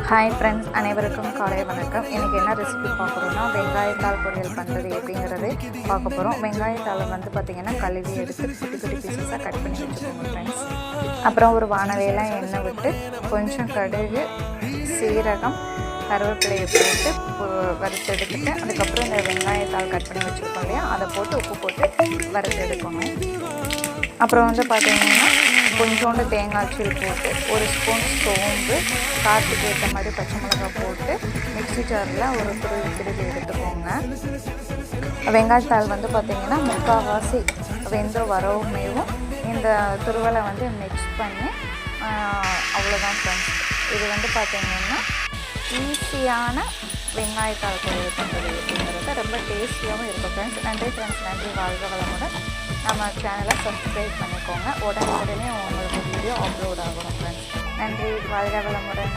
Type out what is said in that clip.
Hi friends, அனைவருக்கும் காலை வணக்கம். இன்றைக்கி என்ன ரெசிபி பார்க்குறோன்னா வெங்காயத்தாள் பொரியல் பண்ணுறது எப்படிங்கிறது பார்க்க போகிறோம். வெங்காயத்தாளை வந்து பார்த்திங்கன்னா கழுவி எடுத்து குட்டி குட்டி பீசஸாக கட் பண்ணி வச்சுக்கோங்க ஃப்ரெண்ட்ஸ். அப்புறம் ஒரு வானலியில் எண்ணெய் விட்டு கொஞ்சம் கடுகு, சீரகம், கருவேப்பிலையை போட்டு வறுத்தெடுத்துட்டு அதுக்கப்புறம் இந்த வெங்காயத்தாள் கட் பண்ணி வச்சுருக்கோம் இல்லையா, அதை போட்டு உப்பு போட்டு வறுத்தெடுக்கணும். அப்புறம் வந்து பார்த்திங்கன்னா கொஞ்சோண்டு தேங்காய் சீல் போட்டு ஒரு ஸ்பூன் சோம்பு, காரத்துக்கு ஏற்ற மாதிரி பச்சை மிளகாய் போட்டு மிக்ஸி ஜாரில் ஒரு திருவி எடுத்துக்கோங்க. வெங்காயத்தாள் வந்து பார்த்திங்கன்னா முக்கால்வாசி வெந்து வரவுமேவும் இந்த துருவலை வந்து மிக்ஸ் பண்ணி அவ்வளோதான் ஃப்ரெண்ட்ஸ். இது வந்து பார்த்திங்கன்னா ஈஸியான வெங்காயத்தாள் பொரியல் பண்ணுறது அப்படிங்கிறது ரொம்ப டேஸ்டியாகவும் இருக்கும் ஃப்ரெண்ட்ஸ். நன்றி ஃப்ரெண்ட்ஸ், நன்றி. வாழ்க வளமுடன். நம்ம சேனலை சப்ஸ்கிரைப் பண்ணிக்கோங்க. உடனே உங்களுக்கு வீடியோ அப்லோட் ஆகணும் ஃப்ரெண்ட்ஸ். நன்றி. வாழ்க வளமுடன்.